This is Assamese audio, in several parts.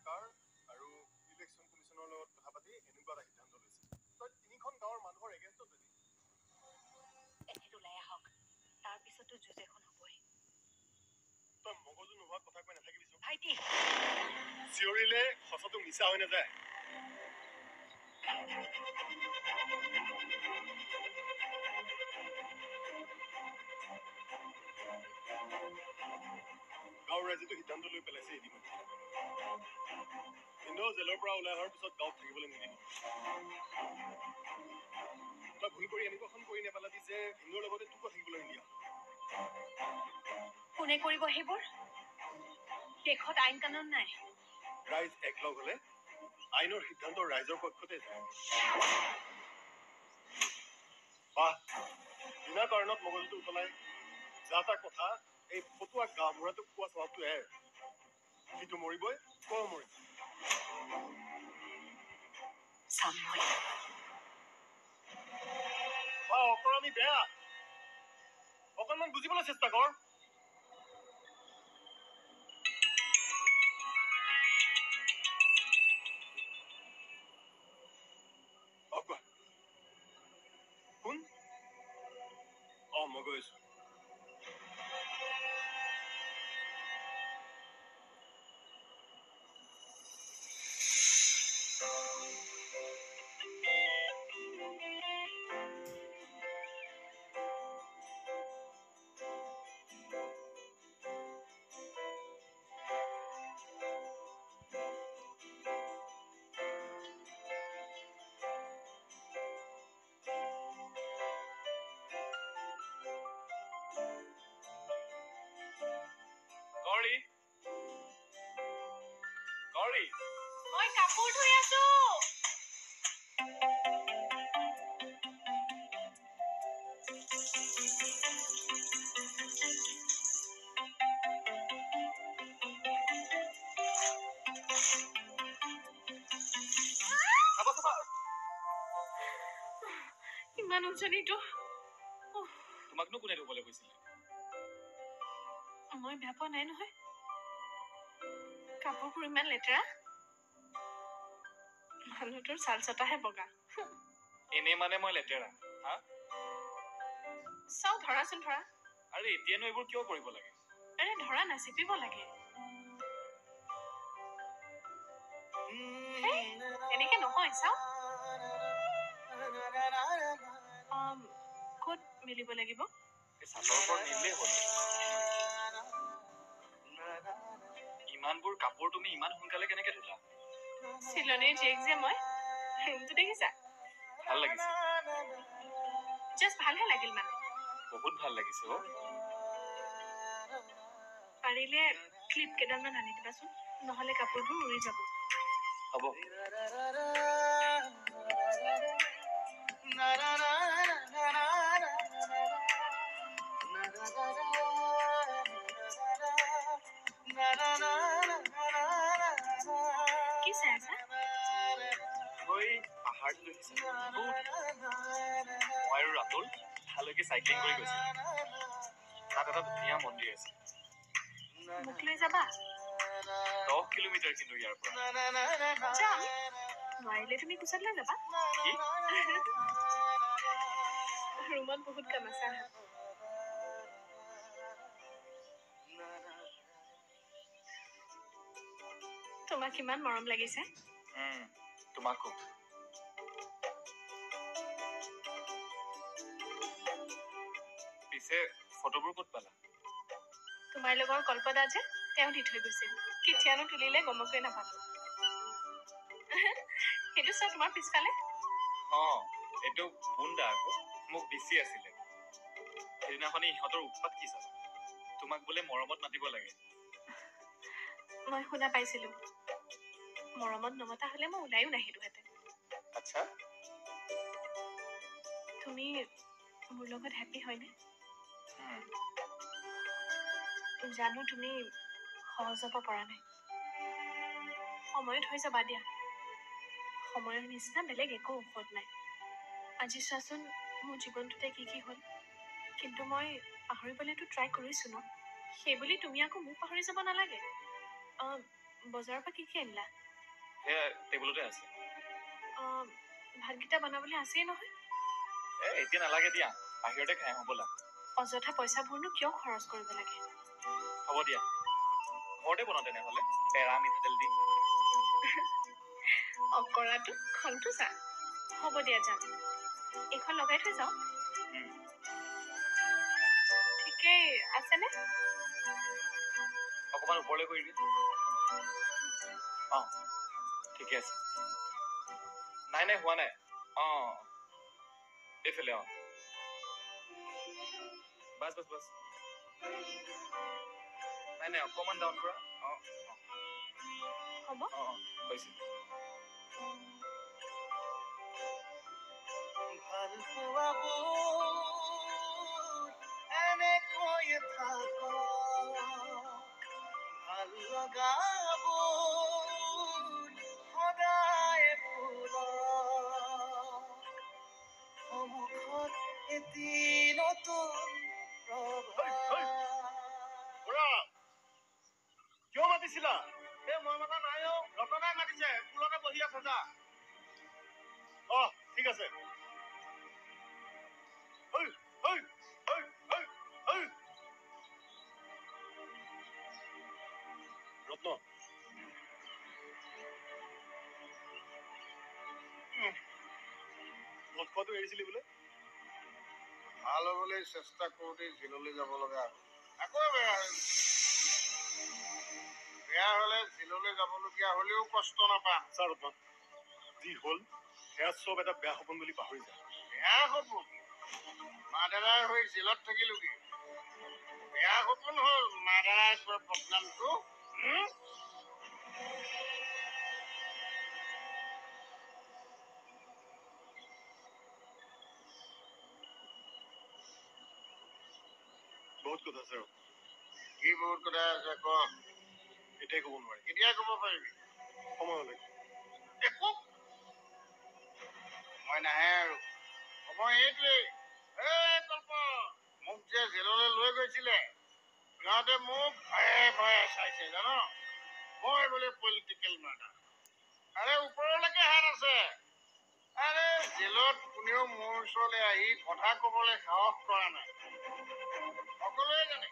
চৰকাৰ আৰু ইলেকশ্যন কমিশ্যনৰ লগত কথা পাতি এনেকুৱা এটা সিদ্ধান্ত লৈছে। তই তিনিখন গাঁৱৰ মানুহৰ এগেইনষ্টত যদি এখেত ওলাই আহক, তাৰ পিছতো যুঁজ এখন হ'বই। তই মগজু নোহোৱা কথা কৈ নাথাকিবিচোন। ভাইটি চিঞৰিলে সঁচাটো মিছা হৈ নাযায়। গাঁৱৰ ৰাইজেতো সিদ্ধান্ত লৈ পেলাইছে ইতিমধ্যে। কিন্তু জেলৰ পৰা ওলাই অহাৰ পিছত গাঁৱত থাকিবলৈ নিদিব। তই ভুল কৰি এনেকুৱাখন কৰি নেপেলাবি যে হিন্দুৰ লগতে তোকো থাকিবলৈ নিদিয়া। কোনে কৰিব সেইবোৰ? দেশত আইন কানুন নাই। ৰাইজ একলগ হলে আইনৰ সিদ্ধান্ত ৰাইজৰ পক্ষতে যায়। বাহ, বিনা কাৰণত মগজুটো উতলাই যা তা কথা এই ফটুৱা গাঁওবুঢ়াটোক কোৱা স্বভাৱটো এৰ। সিটো মৰিবই, তইও মৰিবি। চাম মই। অকৰামী বেয়া, অকণমান বুজিবলৈ চেষ্টা কৰ। কোন? মই গৈ আছো। গৌৰী, গৌৰী, মই কাপোৰ ধুই আছো। ইমান উজনিটো তোমাকনো কোনে ধুবলৈ কৈছিলে? মই বেয়া পোৱা নাই নহয়। কাপোৰবোৰ ইমান লেতেৰা। মানুহটোৰ চাল চটাহে বগা। এনেই মানে মই লেতেৰা? হা? চাও ধৰাচোন ধৰা। আৰে এতিয়ানো এইবোৰ কিয় কৰিব লাগে? আৰে ধৰা না, চিপিব লাগে। এনেকে নহয়, চাও। ক'ত মিলিব লাগিব? চাটৰ ওপৰত নিলেই হ'ল। ইমানবোৰ কাপোৰ তুমি ইমান সোনকালে কেনেকে ধুলা? চিলনীৰ জীয়েক যে মই। ৰুমটো দেখিছা? ভাল লাগিছে। জাষ্ট ভালহে লাগিল মানে। বহুত ভাল লাগিছে অ'। পাৰিলে ক্লিপ কেইডালমান আনি দিবাচোন, নহলে কাপোৰবোৰ উৰি যাব। হ'ব। কি চাই আছা? পাহাৰটো দেখিছা? মই আৰু ৰাতুল তালৈকে চাইক্লিং কৰি গৈছিলো। তাত এটা ধুনীয়া মন্দিৰ আছে। মোক লৈ যাবা? 10 কিলোমিটাৰ কিন্তু ইয়াৰ পৰা। যাম। নোৱাৰিলে তুমি কোচত লৈ যাবা। কি? ৰুমত বহুত কাম আছে। তোমাক ইমান মৰম লাগিছে। তোমাকো। পিছে ফটোবোৰ ক'ত পালা? তোমাৰ লগৰ কল্পদা যে, তেওঁ দি থৈ গৈছিল। কেতিয়ানো তুলিলে গমকে নাপালো। সেইটো চোৱা তোমাৰ পিছফালে। এইটো বুন্দা আকৌ। মোক বিচি আছিলে। সেইদিনাখনি ইহঁতৰ উৎপাত কি চালা? তোমাক বোলে মৰমত মাতিব লাগে। মই শুনা পাইছিলো। মৰমত নমতা হলে মই ওলাইও নাহিলোহেঁতেন। আচ্ছা। তুমি মোৰ লগত হেপী হয়নে? জানো তুমি সহজ হ'ব পৰা নাই। সময়ত হৈ যাবা দিয়া। সময়ৰ নিচিনা বেলেগ একো ঔষধ নাই। আজি চোৱাচোন মোৰ জীৱনটোতে কি কি হ'ল। কিন্তু মই পাহৰিবলৈতো ট্ৰাই কৰিছো ন। সেইবুলি তুমি আকৌ মোক পাহৰি যাব নালাগে। বজাৰৰ পৰা কি আনিলা? সেয়া টেবুলতে আছে। ভাতকেইটা বনাবলৈ আছেই নহয়। এতিয়া নালাগে দিয়া, বাহিৰতে খাই আহোঁ ব'লা। অযথা পইচাবোৰনো কিয় খৰচ কৰিব লাগে? হ'ব দিয়া, ঘৰতে বনাওঁ তেনেহ'লে, পেৰা মিঠাতেল দি। অকৰাটো খংটো চা। হ'ব দিয়া, যাম। এইখন লগাই থৈ যাওঁ। ঠিকেই আছেনে? অকণমান ওপৰলৈ কৰিবি। অঁ, ঠিকে আছে। নাই হোৱা নাই। অঁ, এইফালে অঁ। বাছ। নাই অকণমান ডাউন কৰা। অঁ হ'ব। হৈছে। ভাল পোৱাবোৰ এনেকৈয়ে থাকক, ভাল লগাবোৰ সদায় ফুলক, সন্মুখত এটি নতুন প্ৰভাত। কিয় মাতিছিলা? মই মাতা নাই অ, ৰতনাই মাতিছে। ফুলতে বহি আছে যা। ঠিক আছে। ৰত্ন, মদ খোৱাটো এৰিছিলি বোলে? ভাল হবলৈ চেষ্টা কৰোঁতে জেললৈ যাব লগা হ'ল। আকৌ বেয়া হ'ল। বেয়া হলে জেললৈ যাবলগীয়া হলেও কষ্ট নাপাম। চা ৰত্ন, যি হ'ল সেয়া চব এটা বেয়া সপোন বুলি পাহৰি যায়। বেয়া সপোন? মাদাৰাৰ হৈ জেলত থাকিলোগে। বেয়া সপোন হ'ল মাদাৰাৰ বদনামটো। বহুত কথা আছে। কি বহুত কথা আছে ক? এতিয়াই ক'ব নোৱাৰি। কেতিয়াই ক'ব পাৰিবি? সময়লৈ একো সময় নাহে আৰু। সময় এইটোৱেই। কল্প, মোক যে জেললৈ লৈ গৈছিলে, সিহঁতে মোক ভয়ে চাইছে জান। মই বোলে পলিটিকেল মাৰ্ডাৰ। আৰে ওপৰলৈকে হাত আছে। আৰে জেলত কোনেও মোৰ ওচৰলৈ আহি কথা কবলৈ সাহস কৰা নাই। সকলোৱে জানে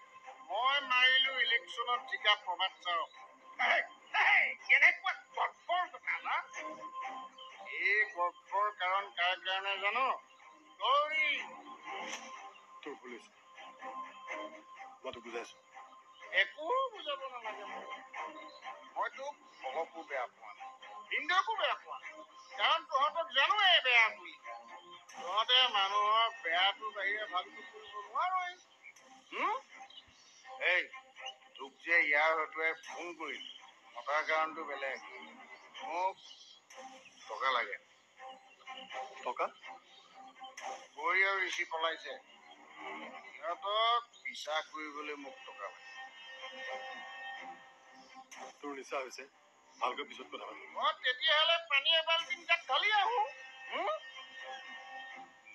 মই মাৰিলো ইলেকশ্যনত জিকা প্ৰভাত চাওক। কেনেকুৱা গৰ্বৰ কথা না? এই গৰ্বৰ কাৰণ কাৰ কাৰণে জানো? গৌৰী। তোৰ ভুল হৈছে, মই তোক বুজাইছো। একো বুজাব নালাগে। মই তোক অলপো বেয়া পোৱা নাই, ইন্দ্ৰকো বেয়া পোৱা নাই। কাৰণ তহঁতক জানোৱেই বেয়া বুলি। তহঁতে মানুহৰ বেয়াটোৰ বাহিৰে ভালটো কৰিব নোৱাৰই। এই তোক যে ইয়াৰ হতুৱাই ফোন কৰিল, মতাৰ কাৰণটো বেলেগ। মোক টকা লাগে। টকা? গৌৰী আৰু ঋষি পলাইছে। সিহঁতক বিশ্বাস কৰিবলৈ মোক টকা লাগে। তোৰ নিচা হৈছে, ভালকৈ পিছত কথা পাতিম। তেতিয়াহ'লে পানী এবাল্টিং তাত ঢালি আহো।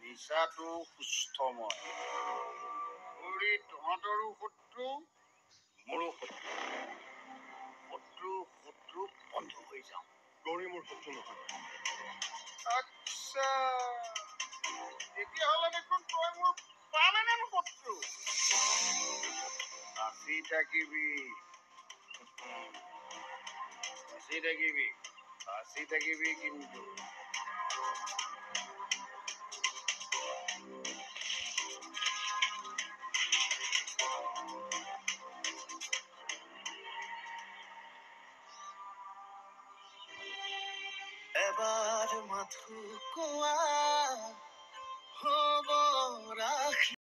নিচাটো সুস্থ মই। গৌৰী তহঁতৰো শত্ৰু, মোৰো শত্ৰু। শত্ৰু বন্ধু হৈ যাওঁ। গৌৰী মোৰ শত্ৰু নহয়। আচ্ছা, তেতিয়াহ'লে দেখোন তই মোৰ পাৰ্মানেণ্ট শত্ৰু। বাচি থাকিবি। বাচি থাকিবি কিন্তু। এবাৰ মাথো কোৱা হ'ব ৰাখি